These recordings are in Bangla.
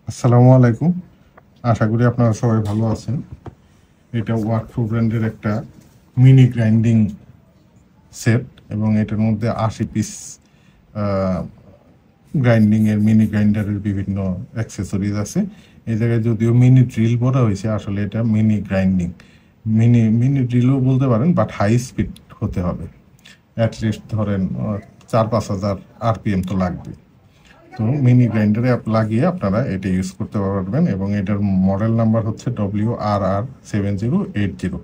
আসসালামু আলাইকুম। আশা করি আপনারা সবাই ভালো আছেন। এটা ওয়ার্কফ্লো ব্র্যান্ডের একটা মিনি গ্রাইন্ডিং সেট এবং এটার মধ্যে ৮০ পিস গ্রাইন্ডিংয়ের মিনি গ্রাইন্ডারের বিভিন্ন অ্যাক্সেসরিজ আছে। এই জায়গায় যদিও মিনি ড্রিল বলা হয়েছে, আসলে এটা মিনি গ্রাইন্ডিং। মিনি ড্রিলও বলতে পারেন, বাট হাই স্পিড হতে হবে। অ্যাটলিস্ট ধরেন ৪-৫ হাজার আরপিএম তো লাগবে। তো মিনি গ্রাইন্ডারে লাগিয়ে আপনারা এটা ইউজ করতে পারবেন এবং এটার মডেল নাম্বার হচ্ছে WRR7080।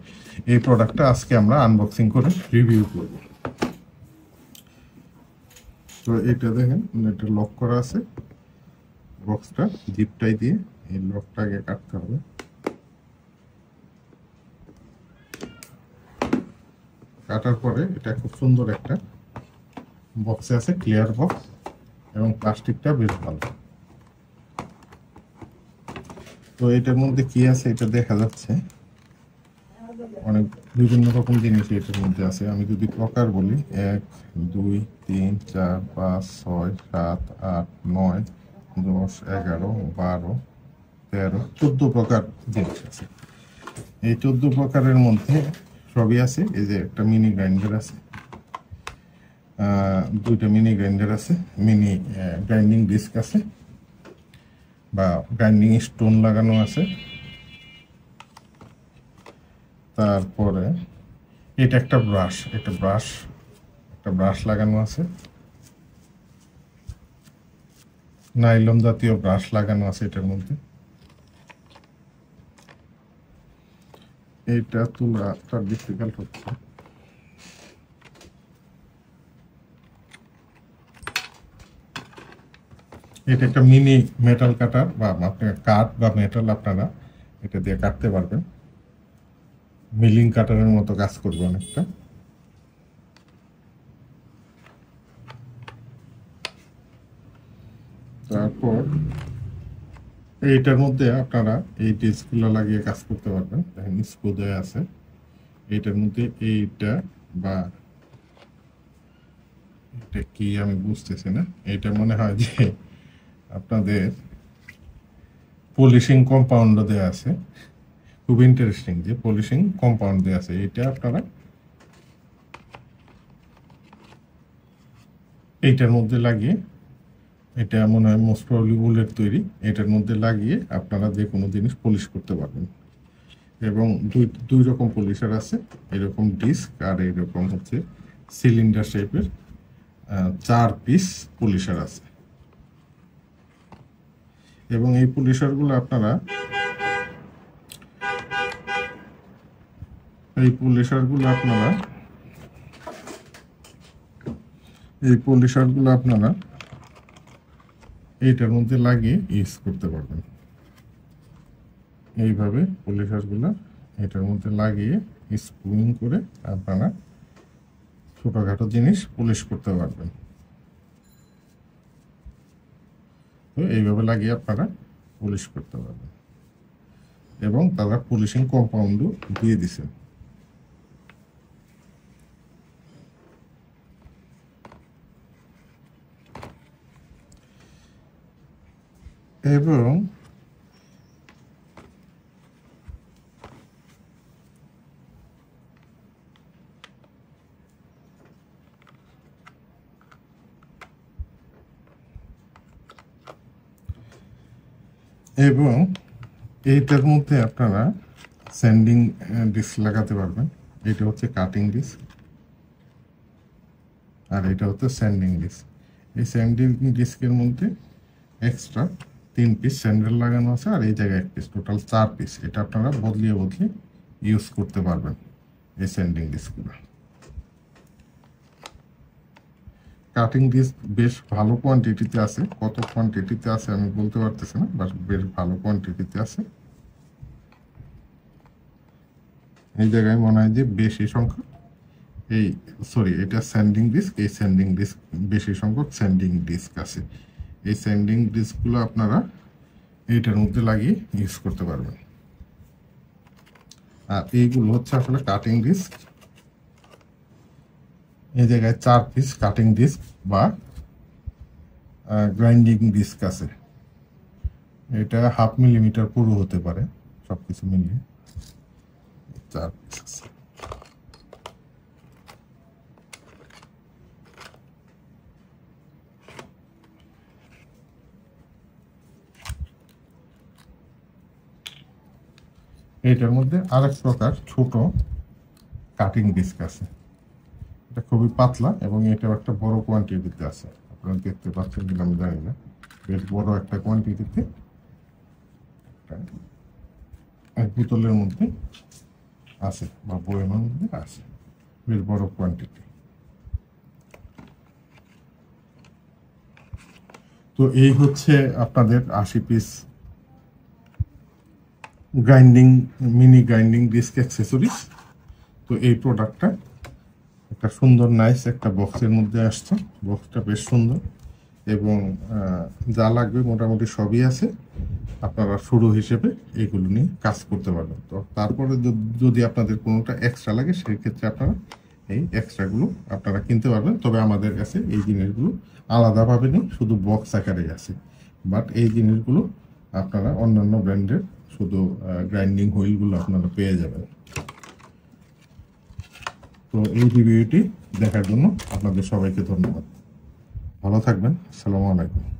এই প্রোডাক্টটা আজকে আমরা আনবক্সিং করে রিভিউ করব। তো এটা দেখেন, এটা লক করা আছে। বক্সটা জিপটাই দিয়ে এই লকটা আগে কাটতে হবে। কাটার পরে এটা খুব সুন্দর একটা বক্সে আছে, ক্লিয়ার বক্স, এবং প্লাস্টিকটা বেশ ভালো। তো এটার মধ্যে কি আছে এটা দেখা যাচ্ছে, অনেক বিভিন্ন রকম জিনিস এটার মধ্যে আছে। আমি যদি প্রকার বলি, 1 2 3 4 5 6 7 8 9 10 11 12 13 14 প্রকার জিনিস আছে। এই 14 প্রকারের মধ্যে সবই আছে। এই যে একটা মিনি গ্রাইন্ডার আছে, দুইটা মিনি গ্রাইন্ডার আছে, মিনি গ্রাইন্ডিং ডিস্ক আছে বা গ্রাইন্ডিং স্টোন লাগানো আছে। তারপরে এটা একটা ব্রাশ, একটা ব্রাশ লাগানো আছে, নাইলন জাতীয় ব্রাশ লাগানো আছে এটার মধ্যে। এটা তোলাটা ডিফিকাল্ট হচ্ছে। এটা একটা মিনি মেটাল কাটার, বা আপনার কাঠ বা মেটাল আপনারা এটা দিয়ে কাটতে পারবেন। মিলিং কাটারের মতো কাজ করবে অনেকটা। তারপর এইটার মধ্যে আপনারা এই ডিস্কগুলো লাগিয়ে কাজ করতে পারবেন। দেখেন স্ক্রু দেওয়া আছে এইটার মধ্যে। এইটা বা এটা কি আমি বুঝতেছি না। এটা মনে হয় যে আপনাদের পলিশিং কম্পাউন্ড দেওয়া আছে। খুব ইন্টারেস্টিং যে পলিশিং কম্পাউন্ড দেওয়া আছে। এটা আপনারা এইটার মধ্যে লাগিয়ে, এটা মনে হয় মোস্ট প্রবলি উলের তৈরি, এটার মধ্যে লাগিয়ে আপনারা যে কোনো জিনিস পলিশ করতে পারবেন। এবং দুই রকম পলিশার আছে, এরকম ডিস্ক আর এরকম হচ্ছে সিলিন্ডার শেপের 4 পিস পলিশার আছে। এবং এই পলিশারগুলো আপনারা এইটার মধ্যে লাগিয়ে ইউজ করতে পারবেন। এইভাবে পলিশারগুলো এটার মধ্যে লাগিয়ে স্ক্রুইং করে আপনারা ছোটখাটো জিনিস পলিশ করতে পারবেন। তো এইভাবে লাগিয়ে আপনারা পলিশ করতে পারবেন। এবং তারা পলিশিং কম্পাউন্ডও দিয়ে দিছে। এবং এইটার মধ্যে আপনারা স্যান্ডিং ডিস্ক লাগাতে পারবেন। এটা হচ্ছে কাটিং ডিস্ক আর এটা হচ্ছে স্যান্ডিং ডিস্ক। এই স্যান্ডিং ডিস্কের মধ্যে এক্সট্রা 3 পিস স্যান্ডেল লাগানো আছে, আর এই জায়গায় 1 পিস, টোটাল 4 পিস। এটা আপনারা বদলিয়ে ইউজ করতে পারবেন এই স্যান্ডিং ডিস্কগুলো। কাটিং ডিস্ক বেশ ভালো কোয়ান্টিটিতে আছে। কত কোয়ান্টিটিতে আছে আমি বলতে পারতেছি না, বাট বেশ ভালো কোয়ান্টিটিতে আছে। এই জায়গায় মনে হয় যে বেশি সংখ্যক এটা স্যান্ডিং ডিস্ক। এই স্যান্ডিং ডিস্ক বেশি সংখ্যক স্যান্ডিং ডিস্ক আছে। এই স্যান্ডিং ডিস্কগুলো আপনারা এইটার মধ্যে লাগিয়ে ইউজ করতে পারবেন। আর এইগুলো হচ্ছে আসলে কাটিং ডিস্ক। এই জায়গায় 4 পিস কাটিং ডিস্ক বা গ্রাইন্ডিং ডিস্ক আছে। এটা 1/2 মিলিমিটার পুরো হতে পারে, সবকিছু মিলিয়ে 4 পিস আছে। এটার মধ্যে আরেক প্রকার ছোট কাটিং ডিস্ক আছে, এটা খুবই পাতলা এবং এটাও একটা বড় কোয়ান্টিটিতে আছে। আপনারা দেখতে পাচ্ছেন কিনা আমি জানি না, বেশ বড় একটা কোয়ান্টিটিতে এক বোতলের মধ্যে আছে বা বয়ামের মধ্যে আছে, বেশ বড় কোয়ান্টিটি। তো এই হচ্ছে আপনাদের 80 piece grinding mini grinding disc accessories. তো এই প্রোডাক্টটা একটা সুন্দর নাইস একটা বক্সের মধ্যে আসছে, বক্সটা বেশ সুন্দর এবং যা লাগবে মোটামুটি সবই আছে। আপনারা শুরু হিসেবে এইগুলো নিয়ে কাজ করতে পারবেন। তো তারপরে যদি আপনাদের কোনোটা এক্সট্রা লাগে সেক্ষেত্রে আপনারা এই এক্সট্রাগুলো আপনারা কিনতে পারবেন। তবে আমাদের কাছে এই জিনিসগুলো আলাদাভাবে নেই, শুধু বক্স আকারেই আছে। বাট এই জিনিসগুলো আপনারা অন্যান্য ব্র্যান্ডের শুধু গ্রাইন্ডিং হুইলগুলো আপনারা পেয়ে যাবেন। তো এই ভিডিওটি দেখার জন্য আপনাদের সবাইকে ধন্যবাদ। ভালো থাকবেন। আসসালামু আলাইকুম।